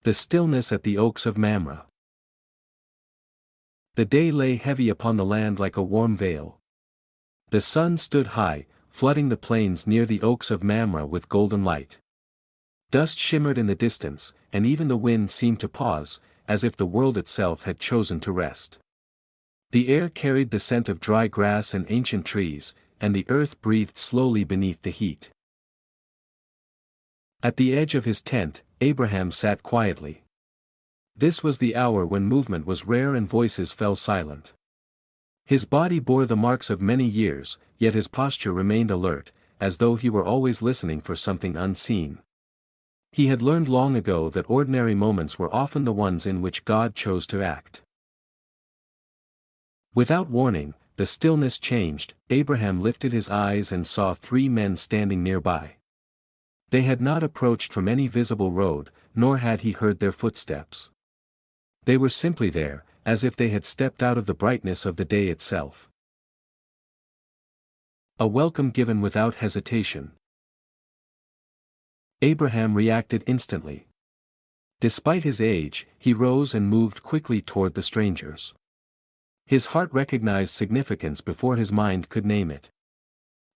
The stillness at the oaks of Mamre. The day lay heavy upon the land like a warm veil. The sun stood high, flooding the plains near the oaks of Mamre with golden light. Dust shimmered in the distance, and even the wind seemed to pause, as if the world itself had chosen to rest. The air carried the scent of dry grass and ancient trees, and the earth breathed slowly beneath the heat. At the edge of his tent, Abraham sat quietly. This was the hour when movement was rare and voices fell silent. His body bore the marks of many years, yet his posture remained alert, as though he were always listening for something unseen. He had learned long ago that ordinary moments were often the ones in which God chose to act. Without warning, the stillness changed. Abraham lifted his eyes and saw 3 men standing nearby. They had not approached from any visible road, nor had he heard their footsteps. They were simply there, as if they had stepped out of the brightness of the day itself. A welcome given without hesitation. Abraham reacted instantly. Despite his age, he rose and moved quickly toward the strangers. His heart recognized significance before his mind could name it.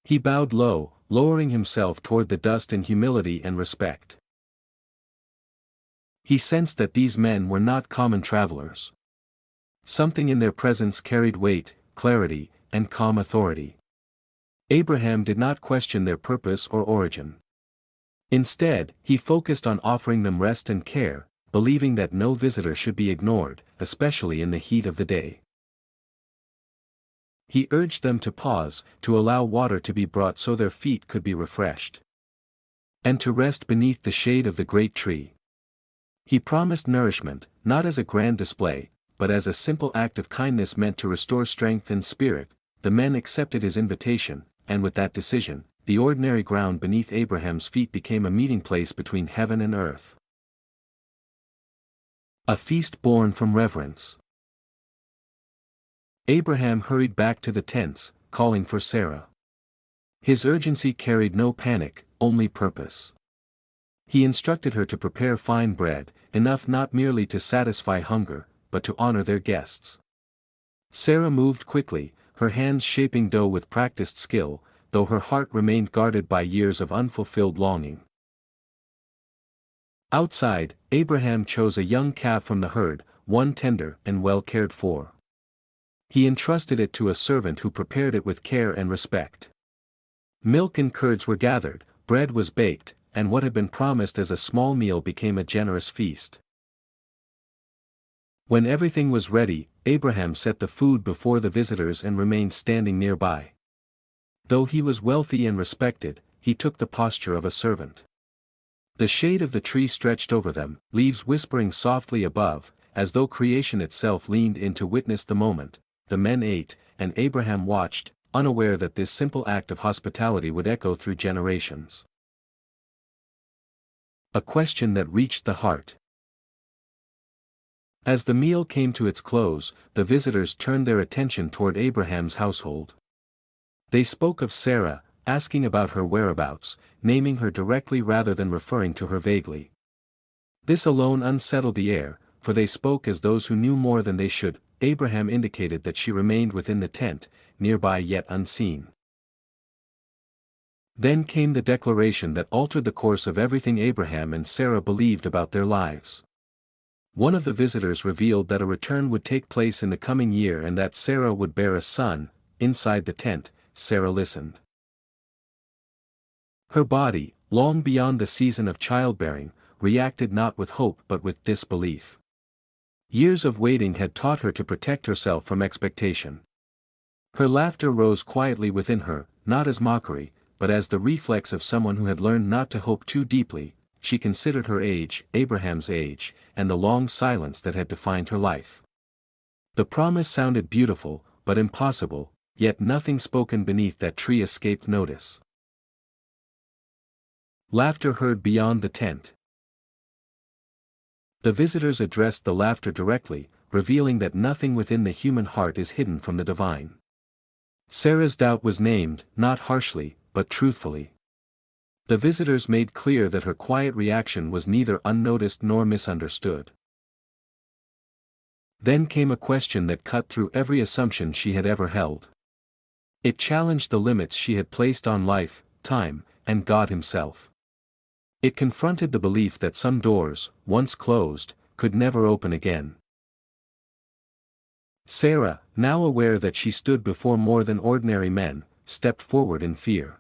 He bowed low, lowering himself toward the dust in humility and respect. He sensed that these men were not common travelers. Something in their presence carried weight, clarity, and calm authority. Abraham did not question their purpose or origin. Instead, he focused on offering them rest and care, believing that no visitor should be ignored, especially in the heat of the day. He urged them to pause, to allow water to be brought so their feet could be refreshed, and to rest beneath the shade of the great tree. He promised nourishment, not as a grand display, but as a simple act of kindness meant to restore strength and spirit. The men accepted his invitation, and with that decision, the ordinary ground beneath Abraham's feet became a meeting place between heaven and earth. A feast born from reverence. Abraham hurried back to the tents, calling for Sarah. His urgency carried no panic, only purpose. He instructed her to prepare fine bread, enough not merely to satisfy hunger, but to honor their guests. Sarah moved quickly, her hands shaping dough with practiced skill, though her heart remained guarded by years of unfulfilled longing. Outside, Abraham chose a young calf from the herd, one tender and well cared for. He entrusted it to a servant who prepared it with care and respect. Milk and curds were gathered, bread was baked, and what had been promised as a small meal became a generous feast. When everything was ready, Abraham set the food before the visitors and remained standing nearby. Though he was wealthy and respected, he took the posture of a servant. The shade of the tree stretched over them, leaves whispering softly above, as though creation itself leaned in to witness the moment. The men ate, and Abraham watched, unaware that this simple act of hospitality would echo through generations. A question that reached the heart. As the meal came to its close, the visitors turned their attention toward Abraham's household. They spoke of Sarah, asking about her whereabouts, naming her directly rather than referring to her vaguely. This alone unsettled the air, for they spoke as those who knew more than they should. Abraham indicated that she remained within the tent, nearby yet unseen. Then came the declaration that altered the course of everything Abraham and Sarah believed about their lives. One of the visitors revealed that a return would take place in the coming year and that Sarah would bear a son. Inside the tent, Sarah listened. Her body, long beyond the season of childbearing, reacted not with hope but with disbelief. Years of waiting had taught her to protect herself from expectation. Her laughter rose quietly within her, not as mockery, but as the reflex of someone who had learned not to hope too deeply. She considered her age, Abraham's age, and the long silence that had defined her life. The promise sounded beautiful, but impossible, yet nothing spoken beneath that tree escaped notice. Laughter heard beyond the tent. The visitors addressed the laughter directly, revealing that nothing within the human heart is hidden from the divine. Sarah's doubt was named, not harshly, but truthfully. The visitors made clear that her quiet reaction was neither unnoticed nor misunderstood. Then came a question that cut through every assumption she had ever held. It challenged the limits she had placed on life, time, and God himself. It confronted the belief that some doors, once closed, could never open again. Sarah, now aware that she stood before more than ordinary men, stepped forward in fear.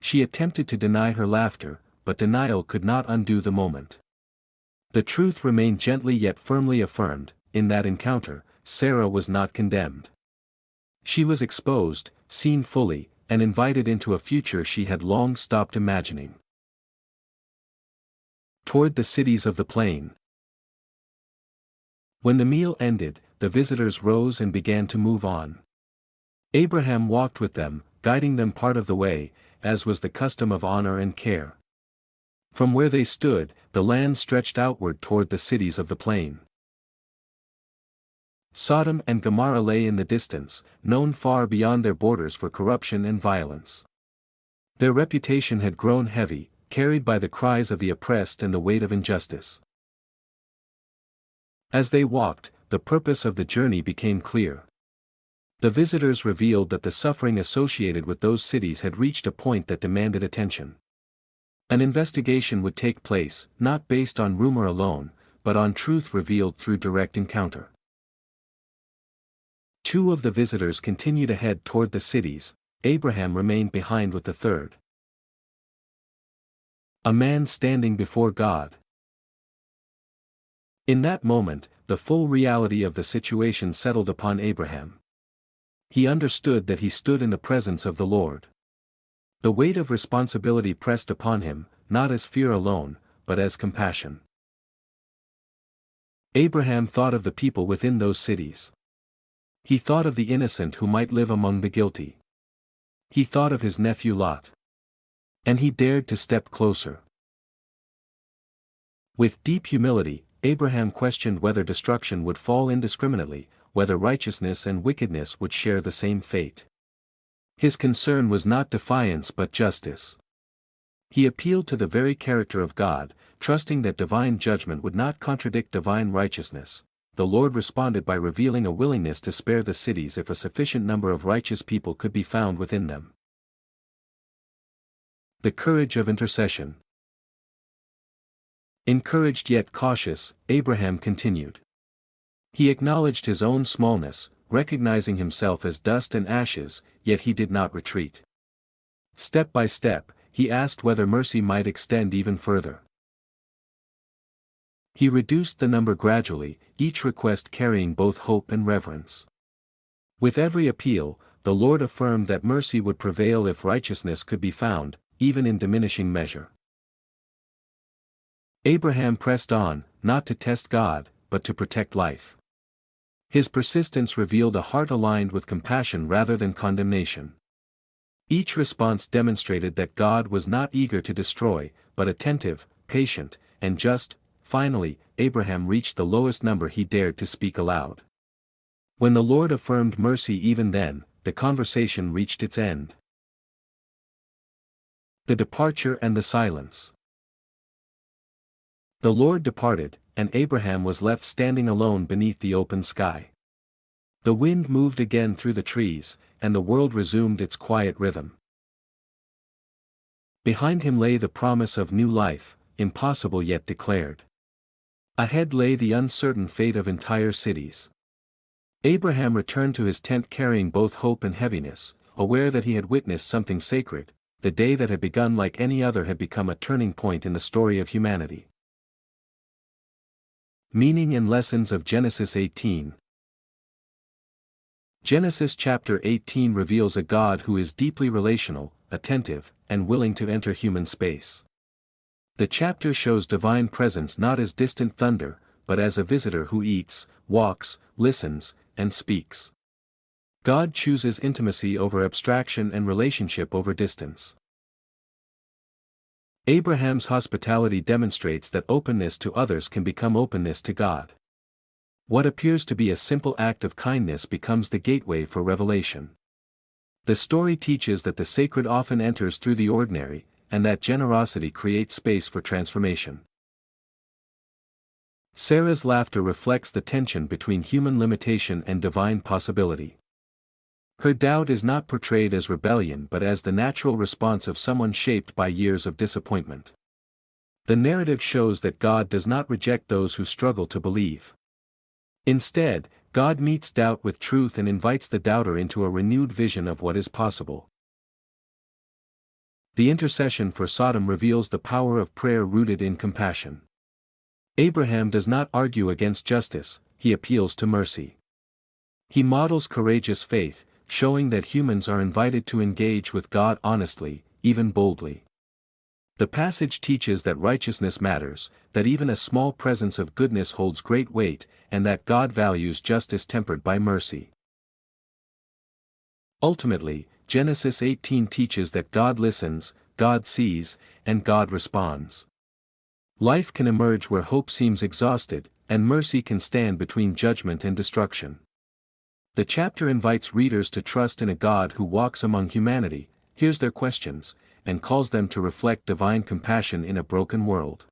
She attempted to deny her laughter, but denial could not undo the moment. The truth remained gently yet firmly affirmed. In that encounter, Sarah was not condemned. She was exposed, seen fully, and invited into a future she had long stopped imagining. Toward the cities of the plain. When the meal ended, the visitors rose and began to move on. Abraham walked with them, guiding them part of the way, as was the custom of honor and care. From where they stood, the land stretched outward toward the cities of the plain. Sodom and Gomorrah lay in the distance, known far beyond their borders for corruption and violence. Their reputation had grown heavy, carried by the cries of the oppressed and the weight of injustice. As they walked, the purpose of the journey became clear. The visitors revealed that the suffering associated with those cities had reached a point that demanded attention. An investigation would take place, not based on rumor alone, but on truth revealed through direct encounter. Two of the visitors continued ahead toward the cities. Abraham remained behind with the third. A man standing before God. In that moment, the full reality of the situation settled upon Abraham. He understood that he stood in the presence of the Lord. The weight of responsibility pressed upon him, not as fear alone, but as compassion. Abraham thought of the people within those cities. He thought of the innocent who might live among the guilty. He thought of his nephew Lot. And he dared to step closer. With deep humility, Abraham questioned whether destruction would fall indiscriminately, whether righteousness and wickedness would share the same fate. His concern was not defiance but justice. He appealed to the very character of God, trusting that divine judgment would not contradict divine righteousness. The Lord responded by revealing a willingness to spare the cities if a sufficient number of righteous people could be found within them. The courage of intercession. Encouraged yet cautious, Abraham continued. He acknowledged his own smallness, recognizing himself as dust and ashes, yet he did not retreat. Step by step, he asked whether mercy might extend even further. He reduced the number gradually, each request carrying both hope and reverence. With every appeal, the Lord affirmed that mercy would prevail if righteousness could be found, even in diminishing measure. Abraham pressed on, not to test God, but to protect life. His persistence revealed a heart aligned with compassion rather than condemnation. Each response demonstrated that God was not eager to destroy, but attentive, patient, and just. Finally, Abraham reached the lowest number he dared to speak aloud. When the Lord affirmed mercy even then, the conversation reached its end. The departure and the silence. The Lord departed, and Abraham was left standing alone beneath the open sky. The wind moved again through the trees, and the world resumed its quiet rhythm. Behind him lay the promise of new life, impossible yet declared. Ahead lay the uncertain fate of entire cities. Abraham returned to his tent carrying both hope and heaviness, aware that he had witnessed something sacred. The day that had begun like any other had become a turning point in the story of humanity. Meaning and lessons of Genesis 18. Genesis chapter 18 reveals a God who is deeply relational, attentive, and willing to enter human space. The chapter shows divine presence not as distant thunder, but as a visitor who eats, walks, listens, and speaks. God chooses intimacy over abstraction and relationship over distance. Abraham's hospitality demonstrates that openness to others can become openness to God. What appears to be a simple act of kindness becomes the gateway for revelation. The story teaches that the sacred often enters through the ordinary, and that generosity creates space for transformation. Sarah's laughter reflects the tension between human limitation and divine possibility. Her doubt is not portrayed as rebellion but as the natural response of someone shaped by years of disappointment. The narrative shows that God does not reject those who struggle to believe. Instead, God meets doubt with truth and invites the doubter into a renewed vision of what is possible. The intercession for Sodom reveals the power of prayer rooted in compassion. Abraham does not argue against justice, he appeals to mercy. He models courageous faith, showing that humans are invited to engage with God honestly, even boldly. The passage teaches that righteousness matters, that even a small presence of goodness holds great weight, and that God values justice tempered by mercy. Ultimately, Genesis 18 teaches that God listens, God sees, and God responds. Life can emerge where hope seems exhausted, and mercy can stand between judgment and destruction. The chapter invites readers to trust in a God who walks among humanity, hears their questions, and calls them to reflect divine compassion in a broken world.